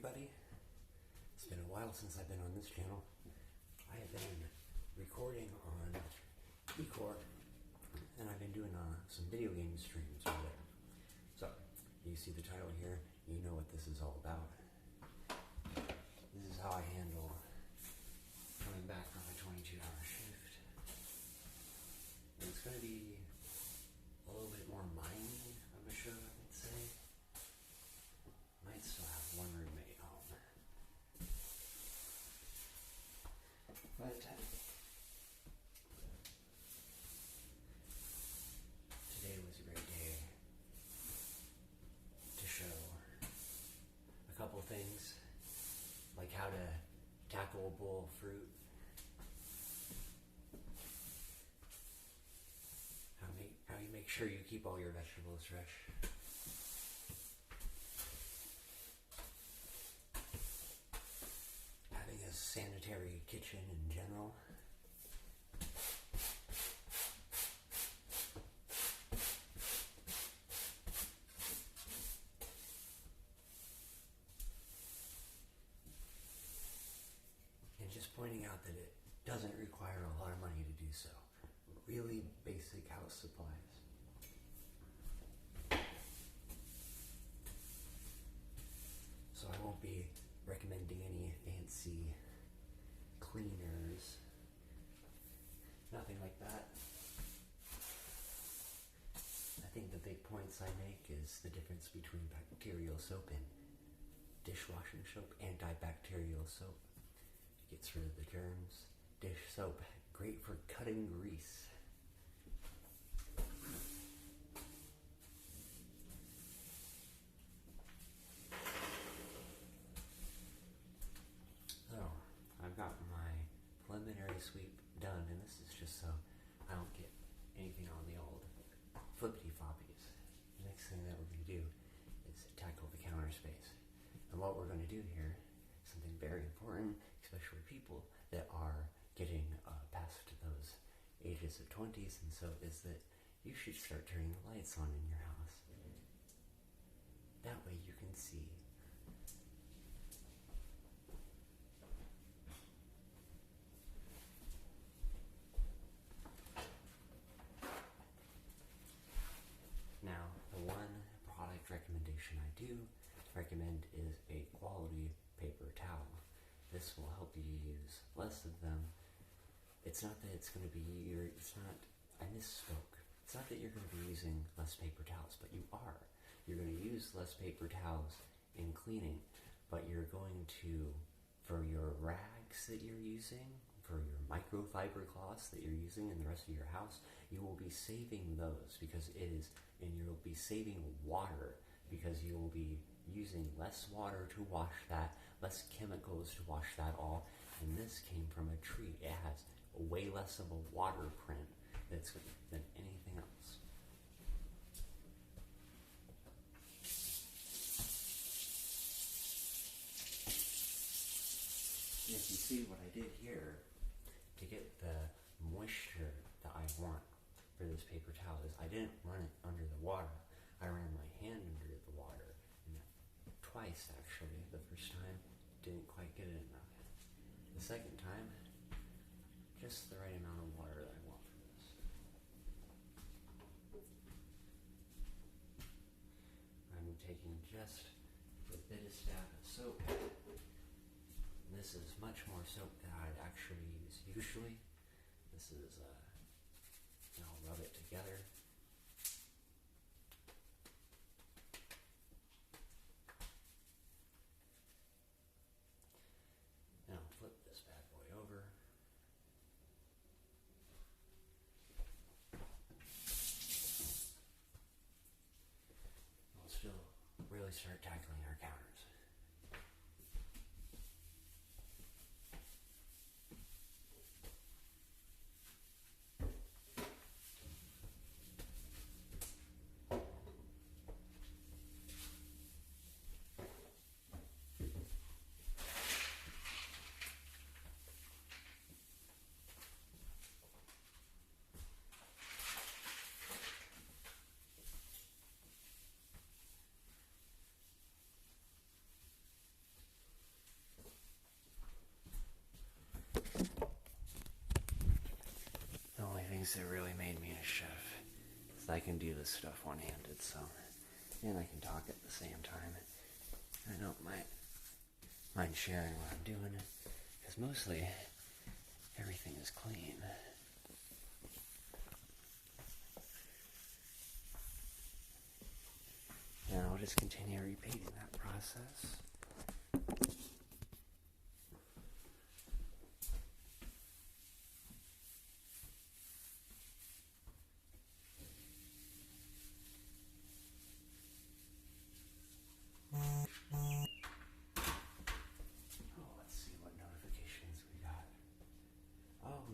everybody. It's been a while since I've been on this channel. I have been recording on Ecore, and I've been doing some video game streams over there. So, you see the title here, you know what this is all about. This is how I handle coming back from a 22-hour shift. And it's going to be a little bit more mining of a show, I would say. Might still have one roommate home. But today was a great day to show a couple things, like how to tackle a bowl of fruit, how you make sure you keep all your vegetables fresh. Having a sanitary kitchen in general. And just pointing out that it doesn't require a lot of money to do so. Really basic house supplies. So I won't be recommending any fancy cleaners, nothing like that. I think the big points I make is the difference between bacterial soap and dishwashing soap. Antibacterial soap gets rid of the germs. Dish soap, great for cutting grease. I've got my preliminary sweep done, and this is just so I don't get anything on the old flippity floppies. The next thing that we're going to do is tackle the counter space. And what we're going to do here is something very important, especially people that are getting past those ages of 20s, and so is that you should start turning the lights on in your house. That way you can see. Now, the one product recommendation I do recommend is a quality paper towel. This will help you use less of them. It's not that it's going to be, I misspoke. It's not that you're going to be using less paper towels, but you are. You're going to use less paper towels in cleaning, but you're going to, for your rags that you're using, for your microfiber cloths that you're using in the rest of your house, you will be saving those because it is, and you'll be saving water because you will be using less water to wash that, less chemicals to wash that all, and this came from a tree. It has way less of a water print than anything else. And if you see what I did here, to get the moisture that I want for this paper towel is I didn't run it under the water. I ran my hand under the water. And twice, actually. The first time, didn't quite get it enough. The second time, just the right amount of water that I want for this. I'm taking just a bit of stab of soap. This is much more soap than I'd actually use usually. This is, and I'll rub it together. And I'll flip this bad boy over. We'll still really start tackling our counters. things that really made me a chef is I can do this stuff one-handed, and I can talk at the same time. I don't mind sharing what I'm doing, because mostly everything is clean. And I'll just continue repeating that process.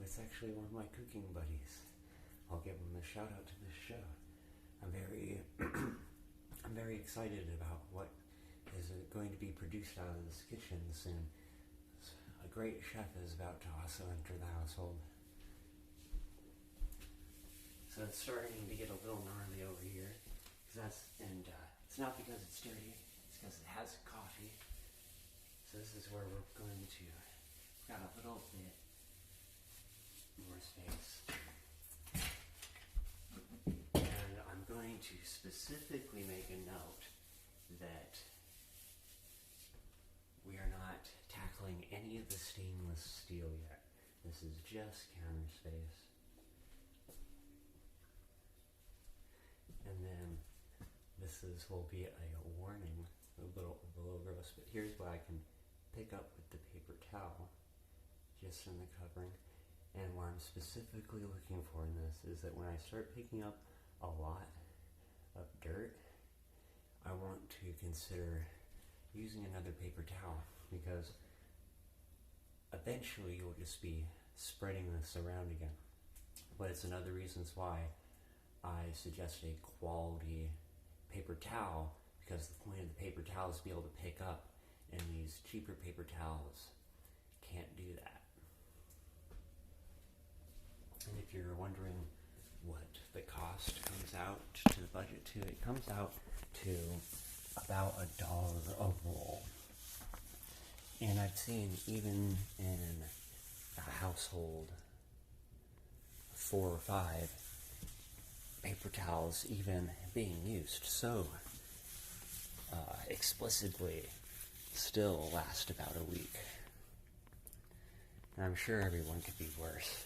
It's actually one of my cooking buddies. I'll give him a shout out to this show. I'm very excited about what is going to be produced out of this kitchen soon. A great chef is about to also enter the household. So it's starting to get a little gnarly over here. It's not because it's dirty, it's because it has coffee. So this is where we're going to, we've got a little bit more space. And I'm going to specifically make a note that we are not tackling any of the stainless steel yet. This is just counter space. And then will be a warning, a little gross, but here's what I can pick up with the paper towel, just in the covering. And what I'm specifically looking for in this is that when I start picking up a lot of dirt, I want to consider using another paper towel, because eventually you'll just be spreading this around again. But it's another reasons why I suggest a quality paper towel, because the point of the paper towel is to be able to pick up, and these cheaper paper towels can't do that. And if you're wondering what the cost comes out to the budget to, it comes out to about $1 a roll. And I've seen even in a household of 4 or 5 paper towels even being used so explicitly still last about a week. And I'm sure everyone could be worse.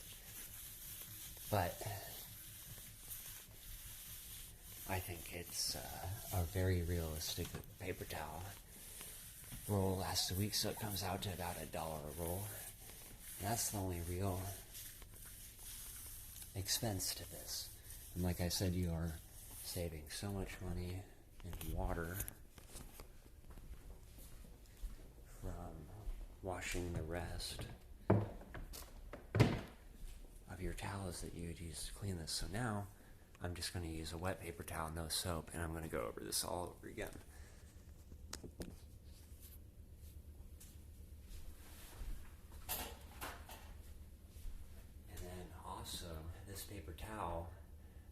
But I think it's a very realistic paper towel. Roll lasts a week, so it comes out to about $1 a roll. And that's the only real expense to this. And like I said, you are saving so much money in water from washing the rest of your towels that you would use to clean this. So now I'm just going to use a wet paper towel, no soap, and I'm going to go over this all over again. And then also, this paper towel,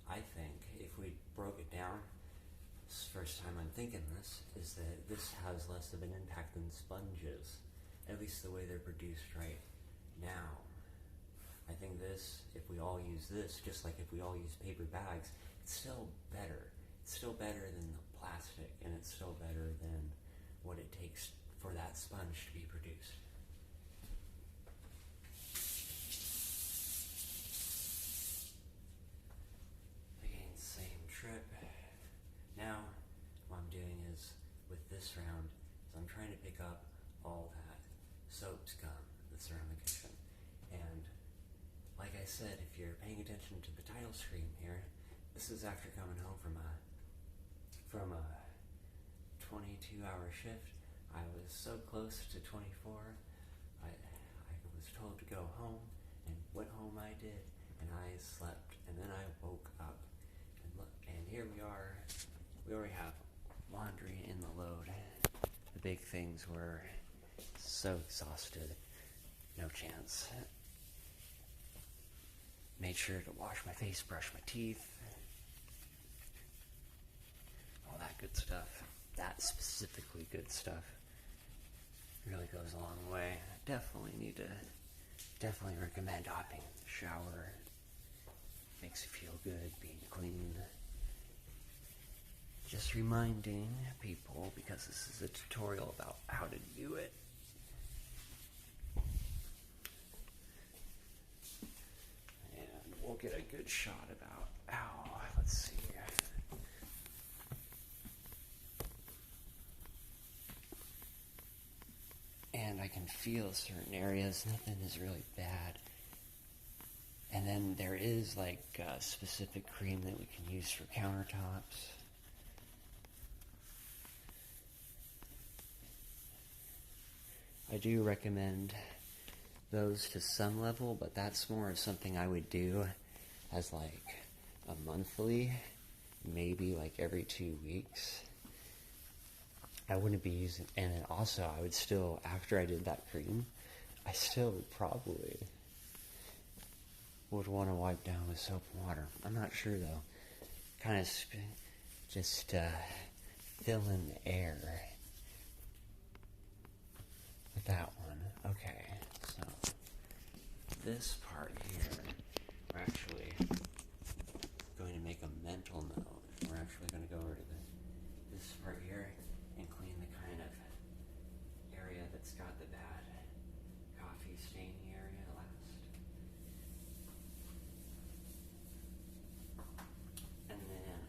I think, if we broke it down, this is the first time I'm thinking this, is that this has less of an impact than sponges, at least the way they're produced right now. I think this, if we all use this, just like if we all use paper bags, it's still better. It's still better than the plastic, and it's still better than what it takes for that sponge to be produced. Again, same trip. Now, what I'm doing is, with this round, is I'm trying to pick up all that soap scum that's around the kitchen. And like I said, if you're paying attention to the title screen here, this is after coming home from a 22-hour shift. I was so close to 24. I was told to go home, and went home I did, and I slept, and then I woke up, and look, and here we are. We already have laundry in the load. The big things were so exhausted, no chance. Made sure to wash my face, brush my teeth, all that good stuff. That specifically good stuff really goes a long way. I definitely recommend hopping in the shower Makes you feel good being clean. Just reminding people, because this is a tutorial about how to do it. And we'll get a good shot about, let's see. And I can feel certain areas, nothing is really bad. And then there is like a specific cream that we can use for countertops. I do recommend those to some level, but that's more of something I would do as like a monthly, maybe like every 2 weeks. I wouldn't be using, and then also I would still, after I did that cream, I still probably would want to wipe down with soap and water. I'm not sure though. Kind of just fill in the air with that one. Okay, so this part here, we're actually going to make a mental note. We're actually going to go over to this part here and clean the kind of area that's got the bad coffee staining area last. And then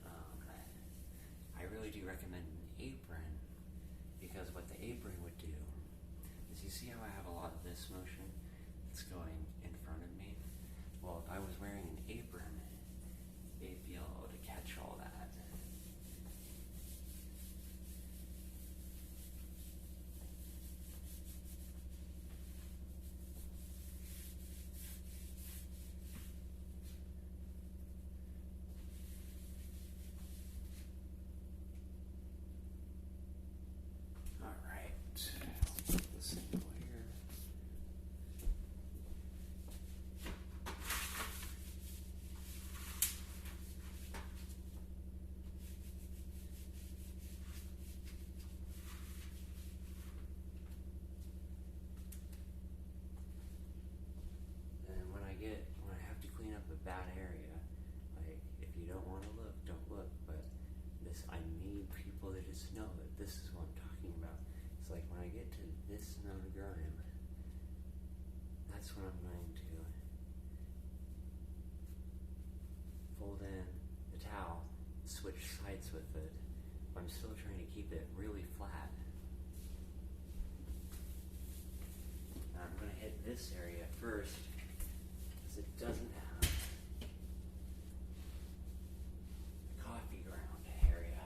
I really do recommend an apron, because what the apron would do is, you see how I have a lot of this motion that's going in front of me? Well, if I was wearing an apron, it'd be able to catch all that. When I have to clean up a bad area, like, if you don't want to look, don't look, but I need people to just know that this is what I'm talking about. It's like when I get to this amount of grime, that's when I'm going to fold in the towel, switch sides with it, but I'm still trying to keep it really flat. And I'm going to hit this area first, it doesn't have a coffee ground area.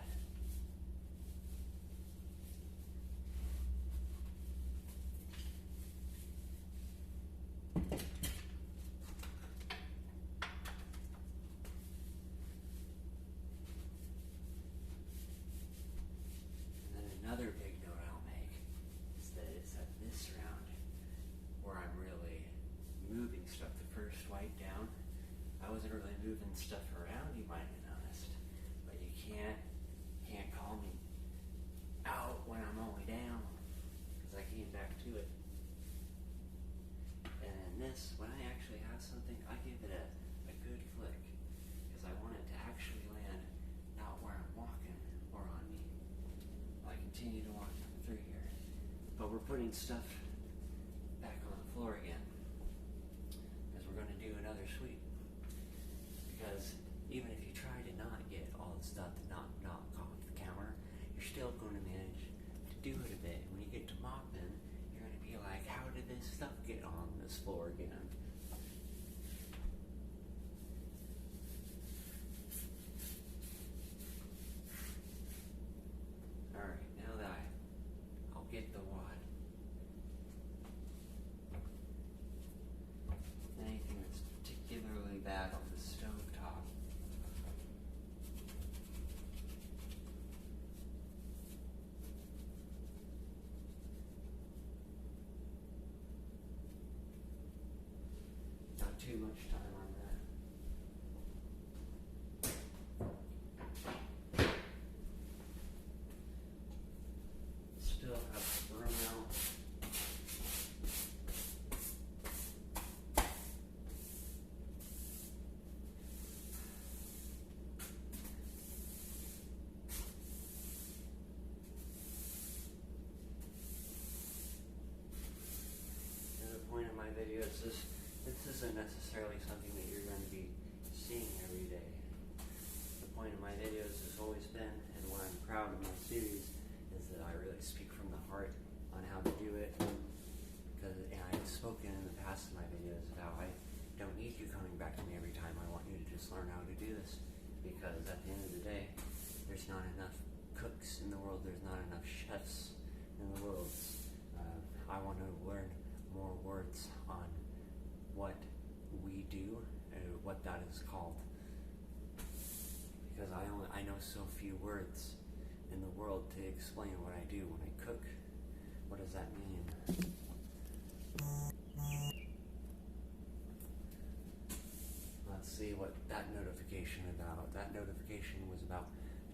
And then another big note I'll make is that it's at this round where I'm really moving stuff. The first wipe down, I wasn't really moving stuff around, you might have noticed, but you can't call me out when I'm only down, because I came back to it. And in this, when I actually have something, I give it a good flick, because I want it to actually land not where I'm walking or on me. I continue to walk through here, but we're putting stuff back on the floor again. We're going to do another sweep, because even if you try to not get all the stuff to knock off the counter, you're still going to manage to do it a bit. When you get to mopping, you're going to be like, how did this stuff get on this floor again? Alright, now that I'll get the wad this isn't necessarily something that you're going to be seeing every day. The point of my videos has always been, and why I'm proud of my series, is that I really speak from the heart on how to do it. Because I've spoken in the past in my videos about I don't need you coming back to me every time. I want you to just learn how to do this. Because at the end of the day, there's not enough cooks in the world. There's not enough chefs in the world. I want to learn more words on what we do and what that is called. Because I know so few words in the world to explain what I do when I cook. What does that mean? Let's see what that notification about. That notification was about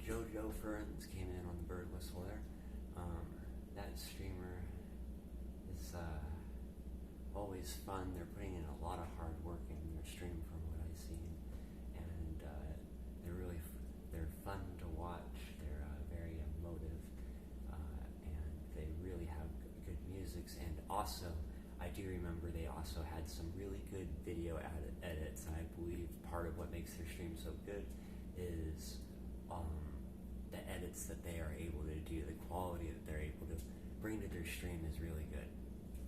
JoJo Ferns came in on the bird whistle there. That streamer is always fun. They're putting in a lot of hard work in their stream from what I've seen, and they're fun to watch. They're very emotive, and they really have good musics. And also, I do remember they also had some really good video edits, and I believe part of what makes their stream so good is the edits that they are able to do, the quality that they're able to bring to their stream is really good.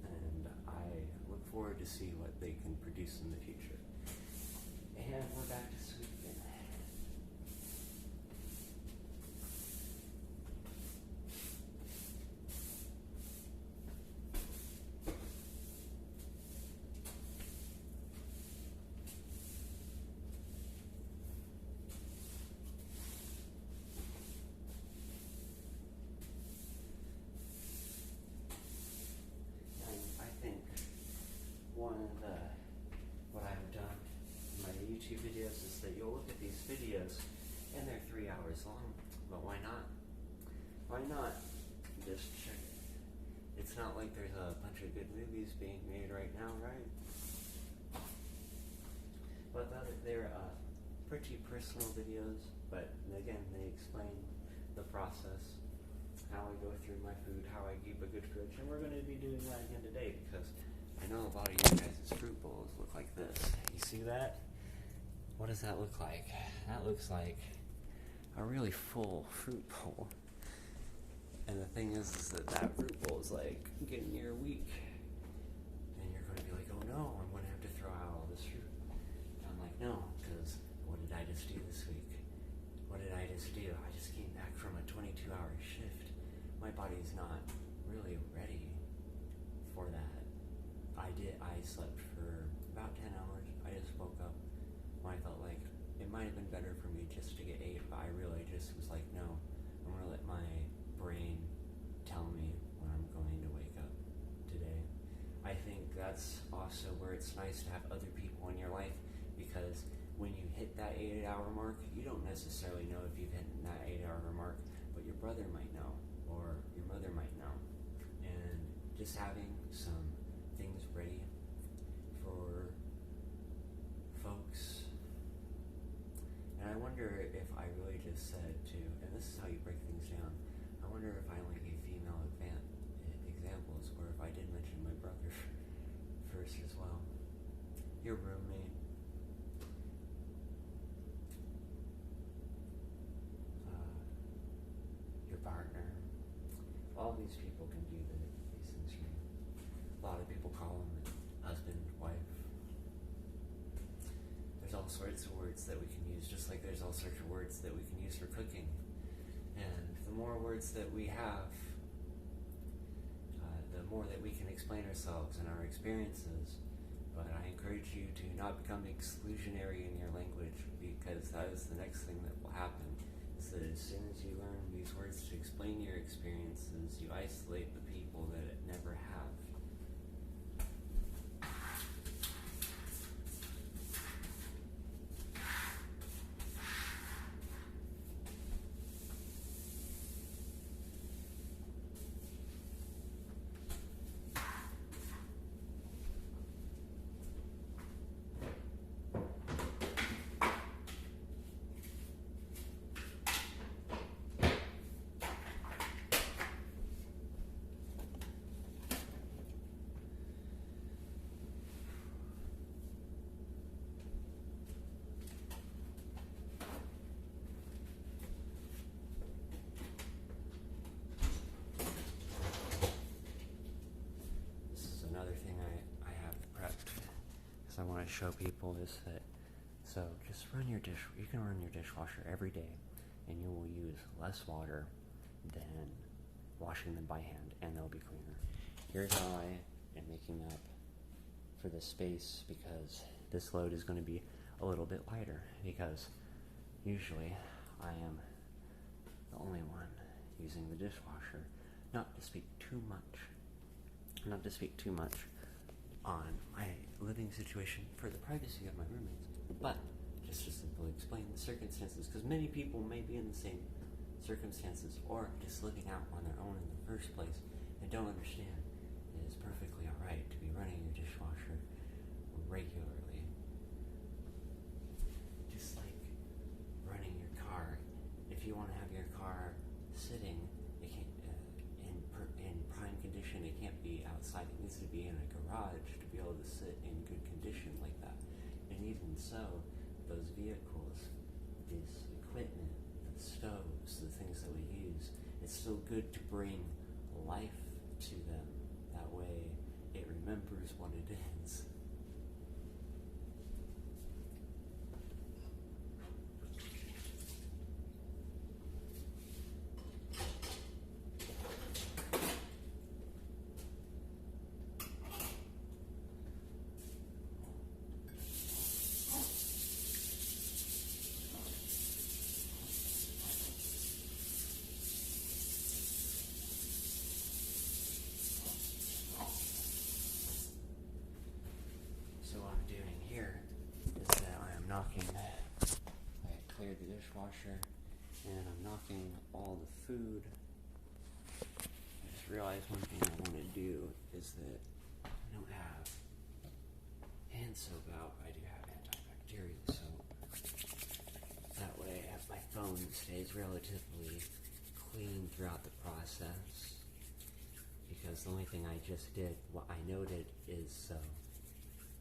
And I look forward to see what they can produce in the future. And we're back to Sweden. What I've done in my YouTube videos is that you'll look at these videos and they're 3 hours long, but why not? Why not just check it? It's not like there's a bunch of good movies being made right now, right? But they're pretty personal videos, but again, they explain the process, how I go through my food, how I keep a good fridge, and we're going to be doing that again today because I know a lot of you guys' fruit bowls look like this. You see that? What does that look like? That looks like a really full fruit bowl. And the thing is that fruit bowl is like getting near a week. And you're going to be like, oh no, I'm going to have to throw out all this fruit. And I'm like, no, because what did I just do this week? What did I just do? I just came back from a 22-hour shift. My body's not really ready for that. I slept for about 10 hours. I just woke up when I felt like it might have been better for me just to get 8, but I really just was like, no, I'm going to let my brain tell me when I'm going to wake up today. I think that's also where it's nice to have other people in your life, because when you hit that 8-hour mark, you don't necessarily know if you've hit that 8-hour mark, but your brother might know, or your mother might know. And just having some things ready for folks. And I wonder if I really just said to, and this is how you break things down, I wonder if I only gave female examples, or if I did mention my brother first as well. Your roommate. Your partner. All these people can do these things for you. A lot of people call them husband, wife. There's all sorts of words that we can use, just like there's all sorts of words that we can use for cooking. And the more words that we have, the more that we can explain ourselves and our experiences. But I encourage you to not become exclusionary in your language, because that is the next thing that will happen. Is that as soon as you learn these words to explain your experiences, you isolate the people that it never have. show people is that, so just you can run your dishwasher every day, and you will use less water than washing them by hand, and they'll be cleaner. Here's how I am making up for this space, because this load is going to be a little bit lighter, because usually I am the only one using the dishwasher. Not to speak too much on my living situation for the privacy of my roommates, but just to simply explain the circumstances, because many people may be in the same circumstances or just living out on their own in the first place and don't understand. It is perfectly alright to be running your dishwasher regularly. Just like running your car. If you want to have your car sitting, it can't, in prime condition, it can't be outside. It needs to be in a garage to be able to sit in good condition like that. And even so, those vehicles, this equipment, the stoves, the things that we use, it's still good to bring life to them. That way it remembers what it is. I cleared the dishwasher, and I'm knocking all the food. I just realized one thing I want to do is that I don't have hand soap out. I do have antibacterial soap. That way, my phone stays relatively clean throughout the process. Because the only thing I just did, what I noted is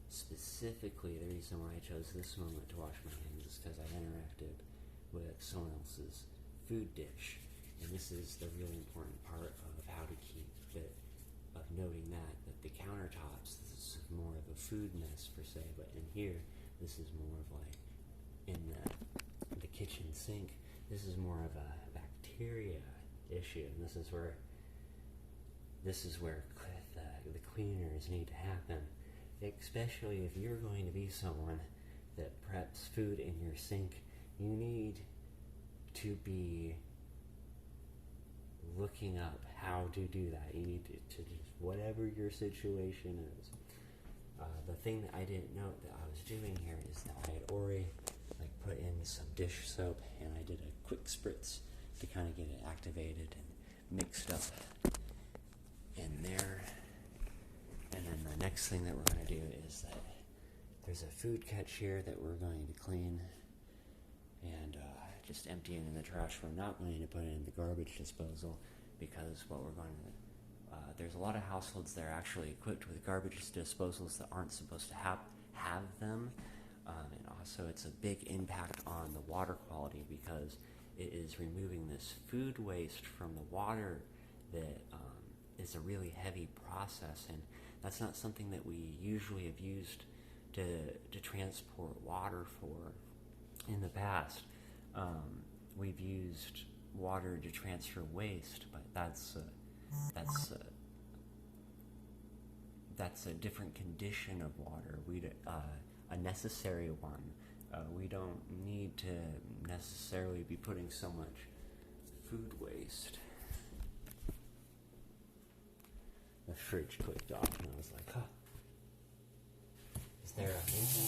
specifically, the reason why I chose this moment to wash my hands is because I interacted with someone else's food dish. And this is the really important part of how to keep it, of noting that the countertops, this is more of a food mess per se, but in here, this is more of like, in the kitchen sink, this is more of a bacteria issue, and this is where the cleaners need to happen. Especially if you're going to be someone that preps food in your sink, you need to be looking up how to do that. You need to just, whatever your situation is. The thing that I didn't know that I was doing here is that I had already put in some dish soap, and I did a quick spritz to kind of get it activated and mixed up in there. And then the next thing that we're going to do is that there's a food catch here that we're going to clean and just empty it in the trash. We're not going to put it in the garbage disposal, because what we're going to there's a lot of households that are actually equipped with garbage disposals that aren't supposed to have them, and also it's a big impact on the water quality, because it is removing this food waste from the water that is a really heavy process, and that's not something that we usually have used to transport water for in the past. We've used water to transfer waste, but that's a different condition of water. A necessary one. We don't need to necessarily be putting so much food waste. The fridge clicked off, and I was like, huh. Is there a reason?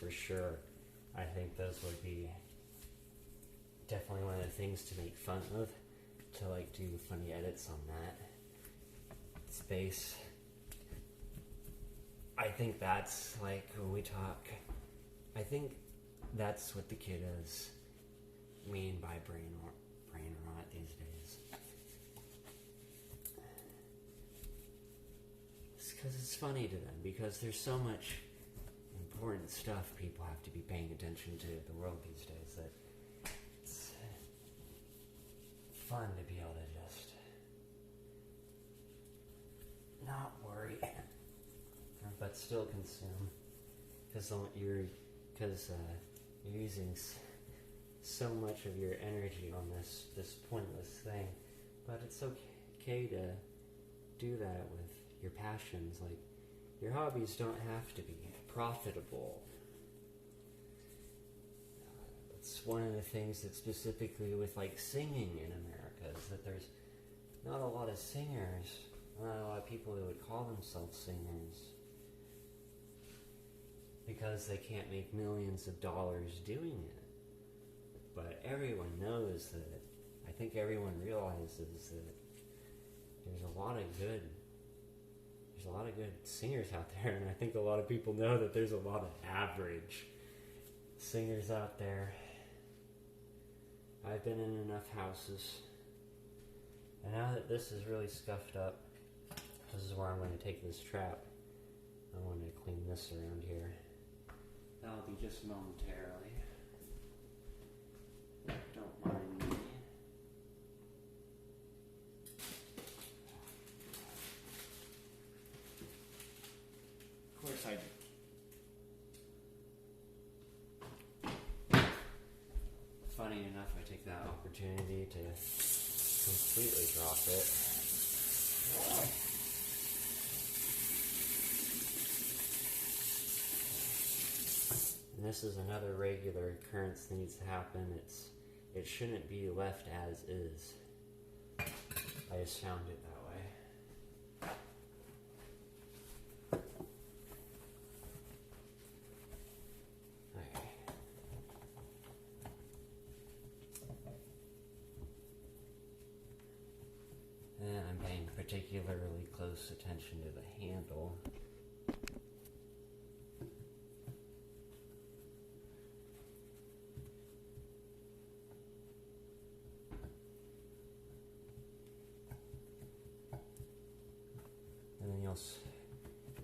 for sure. I think those would be definitely one of the things to make fun of, to like do funny edits on that space. I think that's like when we talk, I think that's what the kiddos mean by brain rot these days. It's because it's funny to them, because there's so much important stuff people have to be paying attention to the world these days that it's fun to be able to just not worry, but still consume, because you're using so much of your energy on this pointless thing. But it's okay to do that with your passions. Like, your hobbies don't have to be profitable. It's one of the things that specifically with like singing in America is that there's not a lot of singers, not a lot of people that would call themselves singers, because they can't make millions of dollars doing it. But everyone knows that, I think everyone realizes that there's a lot of good singers out there, and I think a lot of people know that there's a lot of average singers out there. I've been in enough houses, and now that this is really scuffed up, this is where I'm going to take this trap. I want to clean this around here. That'll be just momentarily. Don't mind me. Of course I do. Funny enough, I take that opportunity to completely drop it. And this is another regular occurrence that needs to happen. It shouldn't be left as is. I just found it that way. Okay. And I'm paying particularly close attention to the handle.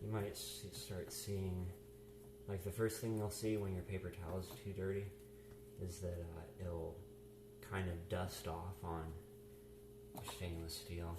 You might start seeing, like, the first thing you'll see when your paper towel is too dirty is that it'll kind of dust off on stainless steel.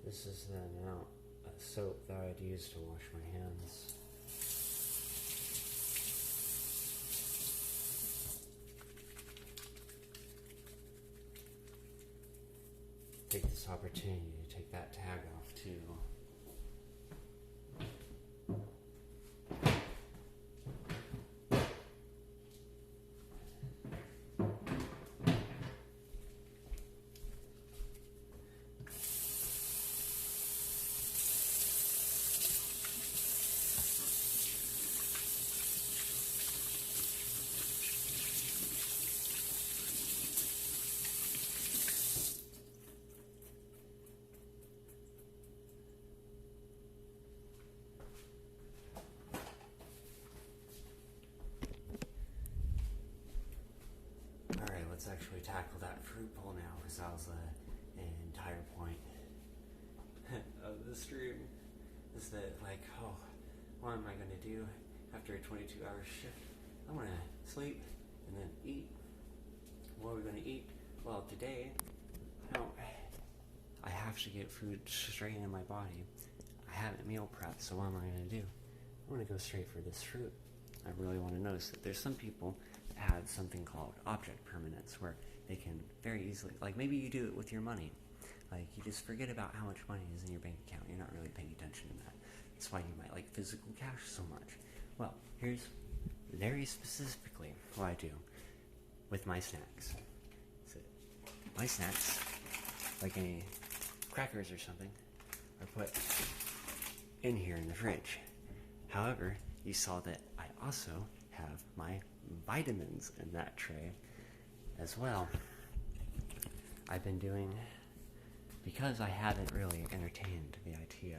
This is the amount of soap that I'd use to wash my hands. Take this opportunity to take that tag off too. Let's actually tackle that fruit bowl now, because that was an entire point of the stream, is that, like, oh, what am I going to do after a 22-hour shift? I'm going to sleep and then eat. What are we going to eat? Well, today, I have to get food straight in my body. I haven't meal prepped, so what am I going to do? I'm going to go straight for this fruit. I really want to notice that there's some people that have something called object permanence, where they can very easily, like, maybe you do it with your money. Like, you just forget about how much money is in your bank account. You're not really paying attention to that. That's why you might like physical cash so much. Well, here's very specifically what I do with my snacks. So, my snacks, like any crackers or something, are put in here in the fridge. However, you saw that I also have my vitamins in that tray as well. I've been doing, because I haven't really entertained the idea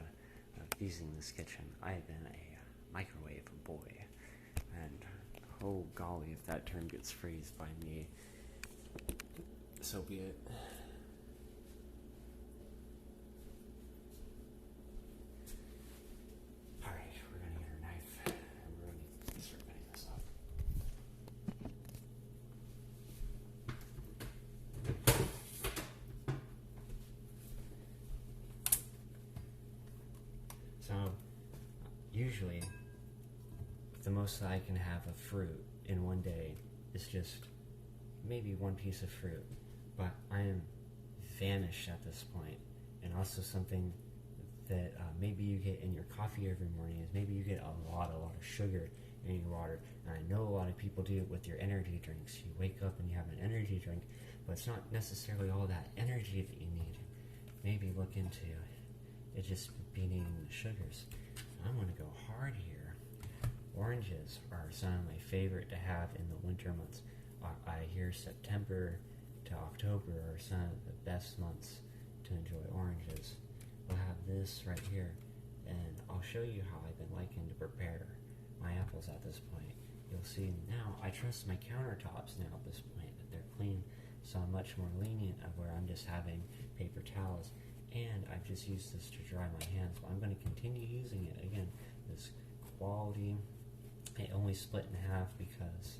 of using this kitchen, I have been a microwave boy. And oh golly, if that term gets phrased by me, so be it. Alright, we're gonna get our knife and we're gonna start cutting this up. So, usually, the most that I can have of fruit in one day is just maybe one piece of fruit. But I am famished at this point. And also something that maybe you get in your coffee every morning is maybe you get a lot of sugar in your water. And I know a lot of people do it with your energy drinks. You wake up and you have an energy drink, but it's not necessarily all that energy that you need. Maybe look into it just being eating the sugars. I'm going to go hard here. Oranges are some of my favorite to have in the winter months. I hear September to October are some of the best months to enjoy oranges. We'll have this right here, and I'll show you how I've been liking to prepare my apples at this point. You'll see now, I trust my countertops now at this point, that they're clean, so I'm much more lenient of where I'm just having paper towels, and I've just used this to dry my hands, but I'm going to continue using it. Again, this quality, it only split in half because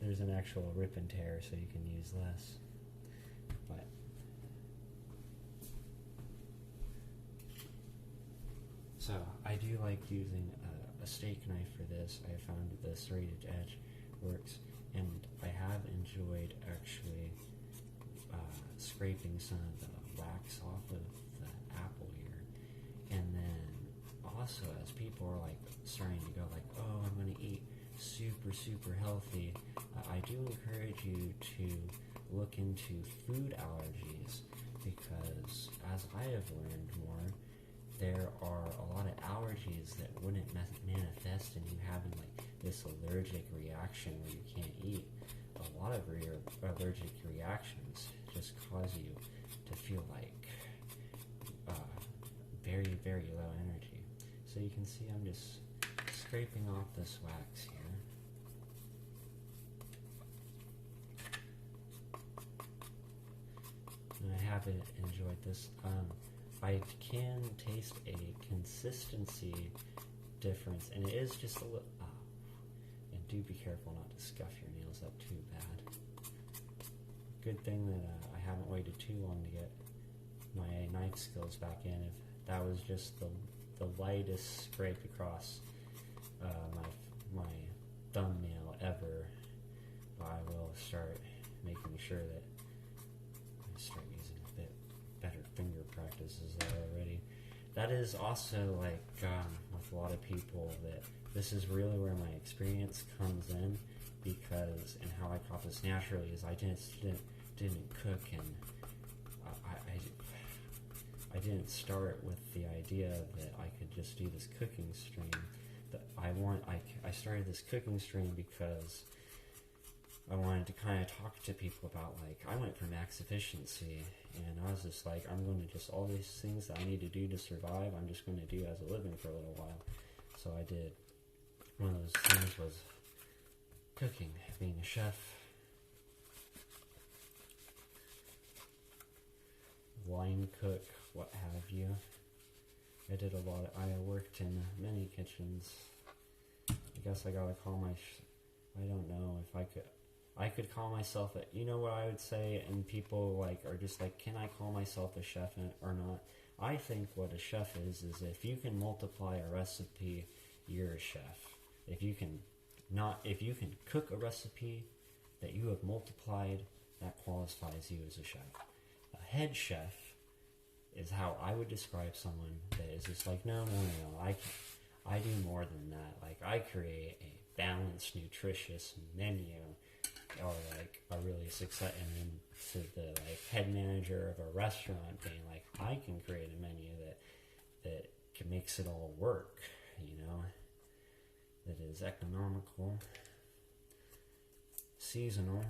there's an actual rip and tear, so you can use less. But so I do like using a steak knife for this. I found that the serrated edge works, and I have enjoyed actually scraping some of the wax off of the apple here. And then also, as people are like starting to go like, oh, I'm going to eat super healthy, I do encourage you to look into food allergies, because as I have learned more, there are a lot of allergies that wouldn't manifest in you having like this allergic reaction where you can't eat. A lot of your allergic reactions just cause you to feel like very low energy. So you can see I'm just scraping off this wax here. And I haven't enjoyed this. I can taste a consistency difference, and it is just a little. And do be careful not to scuff your nails up too bad. Good thing that I haven't waited too long to get my knife skills back in. If that was just the lightest scrape across my thumbnail ever, I will start making sure that I start using a bit better finger practices there already. That is also like with a lot of people, that this is really where my experience comes in, because and how I caught this naturally is I didn't cook, and I didn't start with the idea that I could just do this cooking stream. That I started this cooking stream because I wanted to kind of talk to people about, like, I went for max efficiency, and I was just like, I'm going to just all these things that I need to do to survive, I'm just going to do as a living for a little while. So I did. One of those things was cooking, being a chef. Line cook, what have you. I did a lot. I worked in many kitchens. I guess I gotta call I don't know if I could call myself a, you know what I would say, and people like are just like, can I call myself a chef or not? I think what a chef is if you can multiply a recipe, you're a chef. If you can cook a recipe that you have multiplied that qualifies you as a chef. A head chef is how I would describe someone that is just like, no, I do more than that. Like, I create a balanced, nutritious menu, or like a really success, and then to the like head manager of a restaurant being like, I can create a menu that makes it all work, that is economical, seasonal.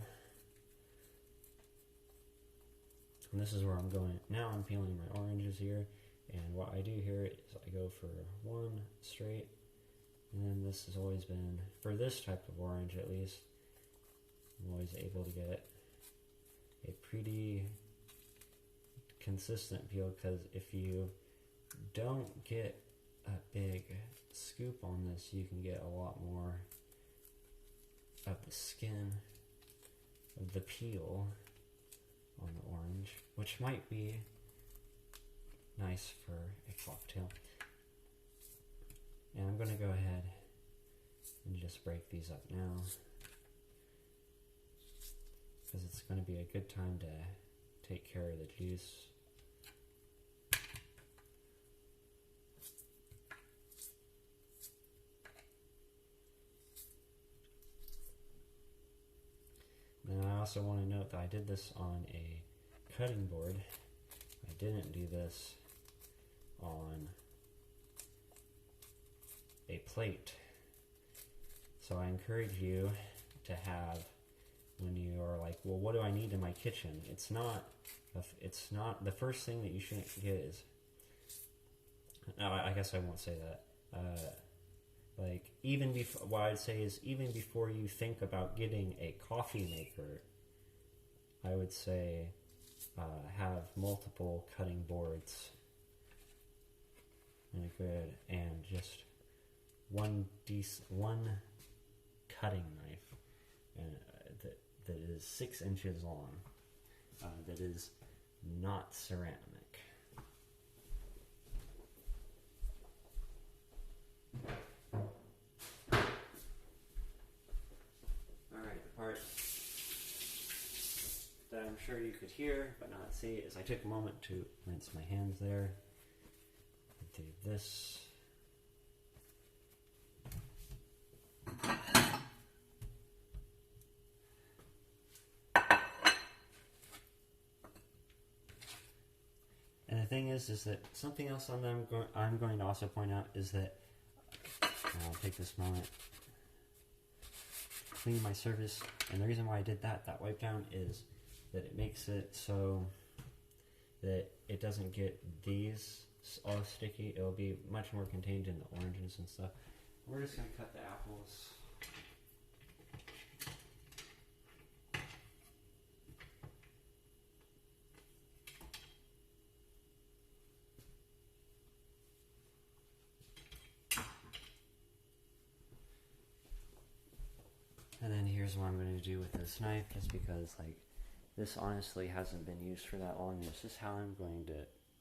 And this is where I'm going. Now I'm peeling my oranges here, and what I do here is I go for one straight, and then this has always been, for this type of orange at least, I'm always able to get a pretty consistent peel, because if you don't get a big scoop on this, you can get a lot more of the skin of the peel on the orange, which might be nice for a cocktail. And I'm going to go ahead and just break these up now, because it's going to be a good time to take care of the juice. And I also want to note that I did this on a cutting board. I didn't do this on a plate. So I encourage you to have, when you are like, well, what do I need in my kitchen? It's not the first thing that you shouldn't get is, no, I guess I won't say that. Like, even before, what I'd say is, even before you think about getting a coffee maker, I would say have multiple cutting boards and just one cutting knife, and that is 6 inches long, that is not ceramic. That I'm sure you could hear but not see is I took a moment to rinse my hands there. Do this. And the thing is that something else I'm going to also point out is that, I'll take this moment, clean my surface, and the reason why I did that wipe down, is that it makes it so that it doesn't get these all sticky. It'll be much more contained in the oranges and stuff. We're just going to cut the apples. And then here's what I'm going to do with this knife, just because, like, this honestly hasn't been used for that long. This is how I'm going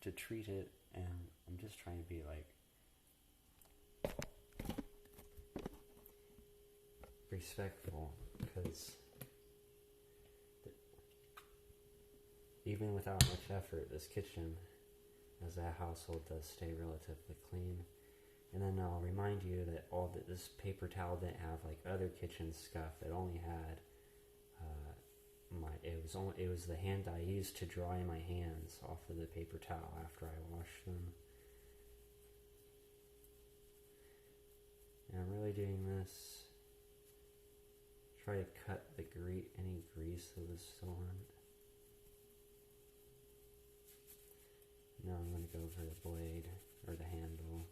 to treat it, and I'm just trying to be, like, respectful, because even without much effort, this kitchen as a household does stay relatively clean. And then I'll remind you that this paper towel didn't have like other kitchen stuff. It only had it was the hand I used to dry my hands off of the paper towel after I washed them. And I'm really doing this. Try to cut any grease that was still on it. Now I'm going to go for the blade or the handle.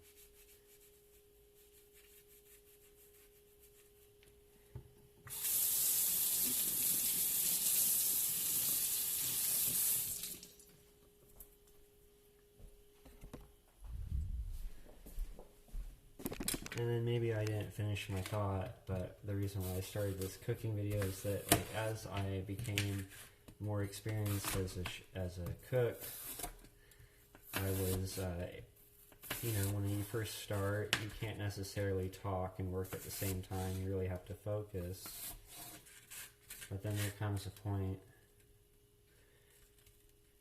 And then maybe I didn't finish my thought, but the reason why I started this cooking video is that, like, as I became more experienced as a cook, I was, when you first start, you can't necessarily talk and work at the same time. You really have to focus. But then there comes a point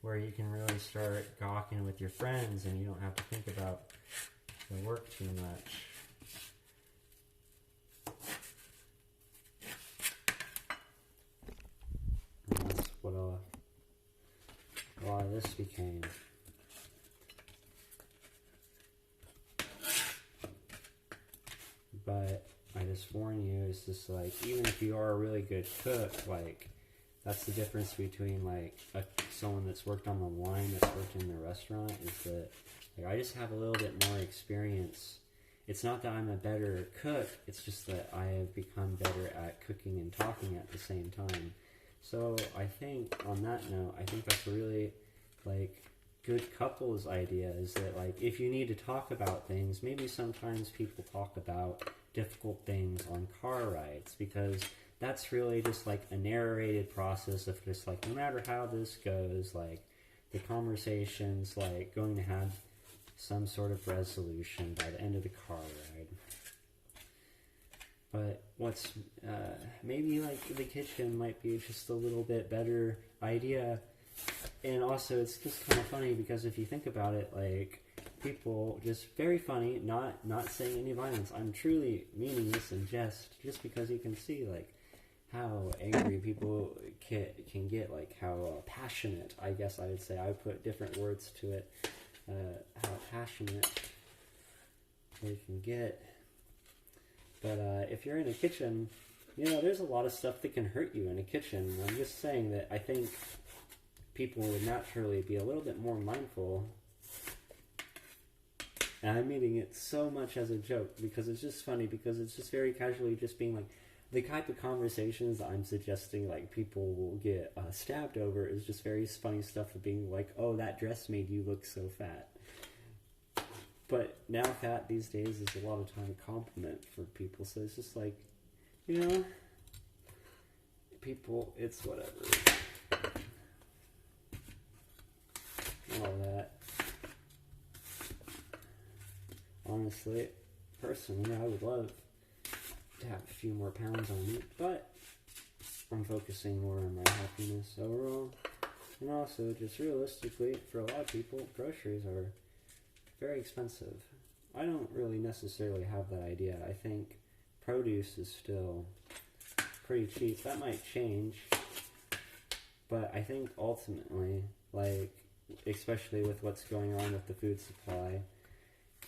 where you can really start gawking with your friends and you don't have to think about the work too much. And that's what a lot of this became. But I just warn you, it's just like, even if you are a really good cook, like, that's the difference between like someone that's worked on the line, that's worked in the restaurant, is that like, I just have a little bit more experience. It's not that I'm a better cook, it's just that I have become better at cooking and talking at the same time. So I think on that note, I think that's a really like good couples idea, is that like if you need to talk about things, maybe sometimes people talk about difficult things on car rides, because that's really just like a narrated process of just like, no matter how this goes, like the conversation's like going to have some sort of resolution by the end of the car ride. But what's maybe like the kitchen might be just a little bit better idea. And also it's just kind of funny because if you think about it, like people, just very funny, not saying any violence, I'm truly meaning this in jest, just because you can see like how angry people can get, like how passionate, I guess I would say, I would put different words to it, how passionate they can get. But if you're in a kitchen, you know, there's a lot of stuff that can hurt you in a kitchen. I'm just saying that I think people would naturally be a little bit more mindful. And I'm meaning it so much as a joke, because it's just funny, because it's just very casually just being like, the type of conversations I'm suggesting like people will get stabbed over is just very funny stuff of being like, oh, that dress made you look so fat. But now fat these days is a lot of time a compliment for people, so it's just like, you know, people, it's whatever. All that. Honestly, personally, I would love to have a few more pounds on me, but I'm focusing more on my happiness overall. And also, just realistically, for a lot of people, groceries are very expensive. I don't really necessarily have that idea. I think produce is still pretty cheap. That might change, but I think ultimately, like, especially with what's going on with the food supply,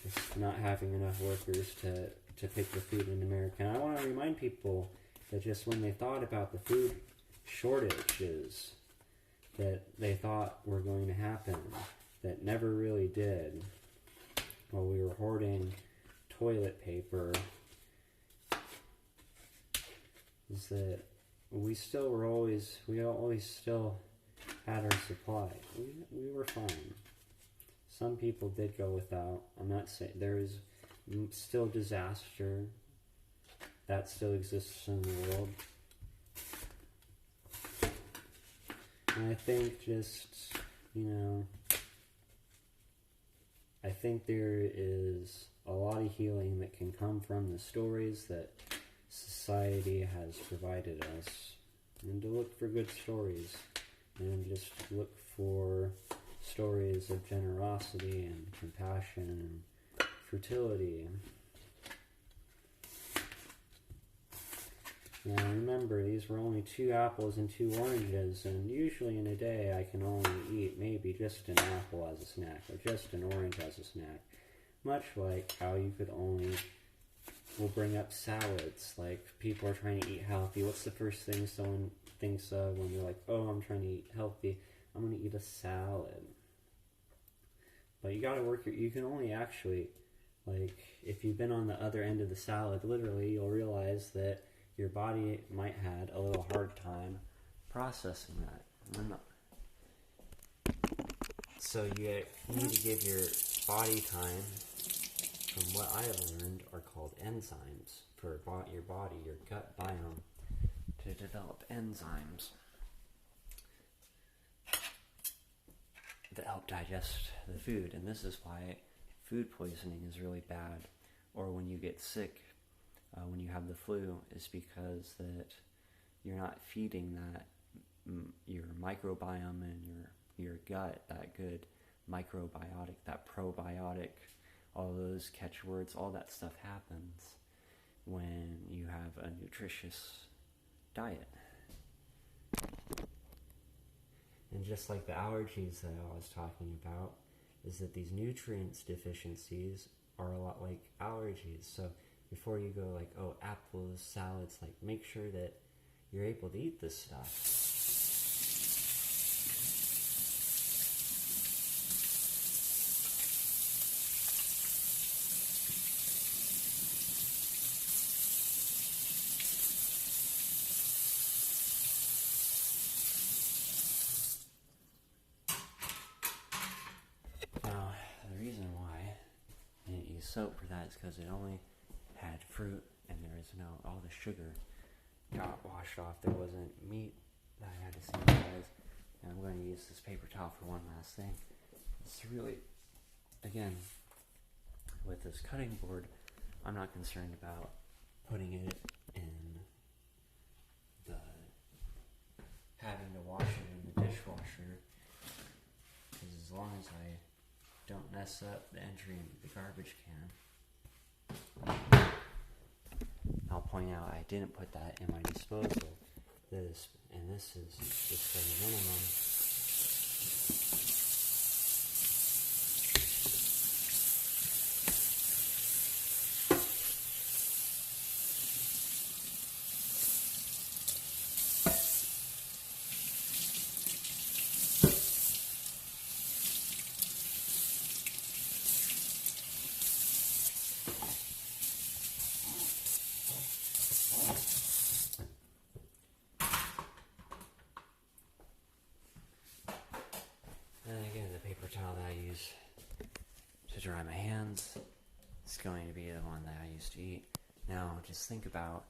just not having enough workers to pick the food in America. And I want to remind people that just when they thought about the food shortages that they thought were going to happen, that never really did, while we were hoarding toilet paper, is that we always still had our supply. We were fine. Some people did go without. I'm not saying there is still disaster that still exists in the world. And I think just, you know, I think there is a lot of healing that can come from the stories that society has provided us. And to look for good stories. And just look for stories of generosity and compassion and fertility. Now remember, these were only 2 apples and 2 oranges, and usually in a day I can only eat maybe just an apple as a snack, or just an orange as a snack. Much like how you could only, we'll bring up salads, like people are trying to eat healthy. What's the first thing someone thinks of when they're like, oh, I'm trying to eat healthy? I'm going to eat a salad. But you gotta you can only actually, like, if you've been on the other end of the salad, literally, you'll realize that your body might have a little hard time processing that. So you need to give your body time, from what I have learned, are called enzymes, for your body, your gut biome, to develop enzymes that help digest the food. And this is why food poisoning is really bad, or when you get sick, when you have the flu, is because that you're not feeding that your microbiome and your your gut, that good microbiotic, that probiotic, all those catchwords, all that stuff happens when you have a nutritious diet. And just like the allergies that I was talking about, is that these nutrients deficiencies are a lot like allergies. So before you go like, oh, apples, salads, like make sure that you're able to eat this stuff. Now, the reason why I didn't use soap for that is because it only had fruit and there is no, all the sugar got washed off. There wasn't meat that I had to sanitize. And I'm going to use this paper towel for one last thing. It's really, again, with this cutting board, I'm not concerned about putting it in the, having to wash it in the dishwasher. Because as long as I don't mess up the entry into the garbage can. I'll point out I didn't put that in my disposal. This is just for the minimum. Towel that I use to dry my hands is going to be the one that I used to eat. Now, just think about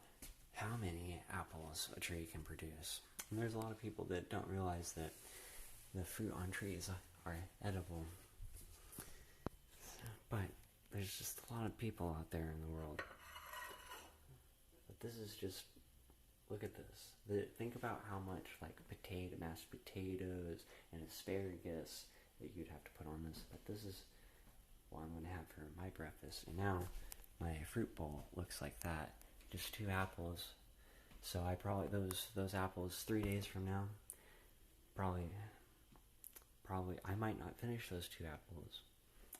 how many apples a tree can produce. And there's a lot of people that don't realize that the fruit on trees are edible. But there's just a lot of people out there in the world. But this is just, look at this. Think about how much like mashed potatoes and asparagus that you'd have to put on this, but this is what I'm going to have for my breakfast. And now my fruit bowl looks like that, just 2 apples. So I probably, those apples 3 days from now, probably I might not finish those 2 apples,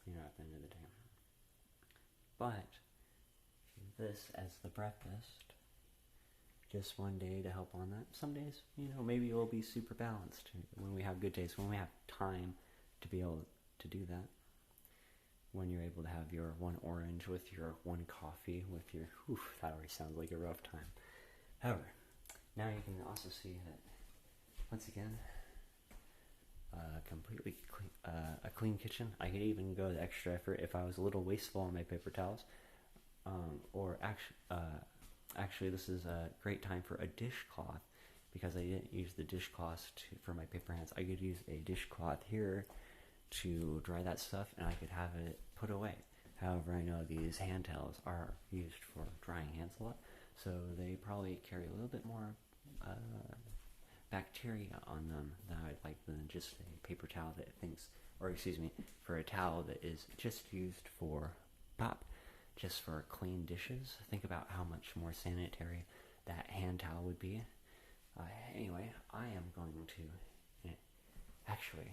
at the end of the day. But this as the breakfast, just one day to help on that. Some days, maybe it will be super balanced when we have good days, when we have time to be able to do that. When you're able to have your 1 orange with your 1 coffee with your, that already sounds like a rough time. However, now you can also see that, once again, completely clean, a clean kitchen. I could even go the extra effort if I was a little wasteful on my paper towels. Actually, this is a great time for a dishcloth, because I didn't use the dishcloth for my paper hands. I could use a dishcloth here to dry that stuff, and I could have it put away. However, I know these hand towels are used for drying hands a lot, so they probably carry a little bit more bacteria on them than just a paper towel that for a towel that is just used for just for clean dishes. Think about how much more sanitary that hand towel would be. Anyway, I am going to, actually,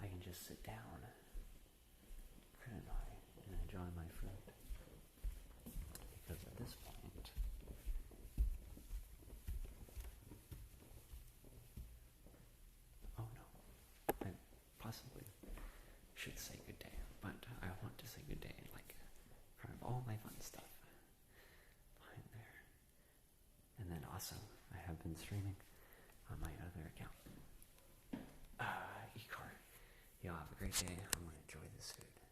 I can just sit down, couldn't I, and enjoy my fruit. Because at this point, oh no, I possibly should say good day, but I want to say good day in front of all my fun stuff behind there. And then also, I have been streaming on my other account. Y'all have a great day. I'm going to enjoy this food.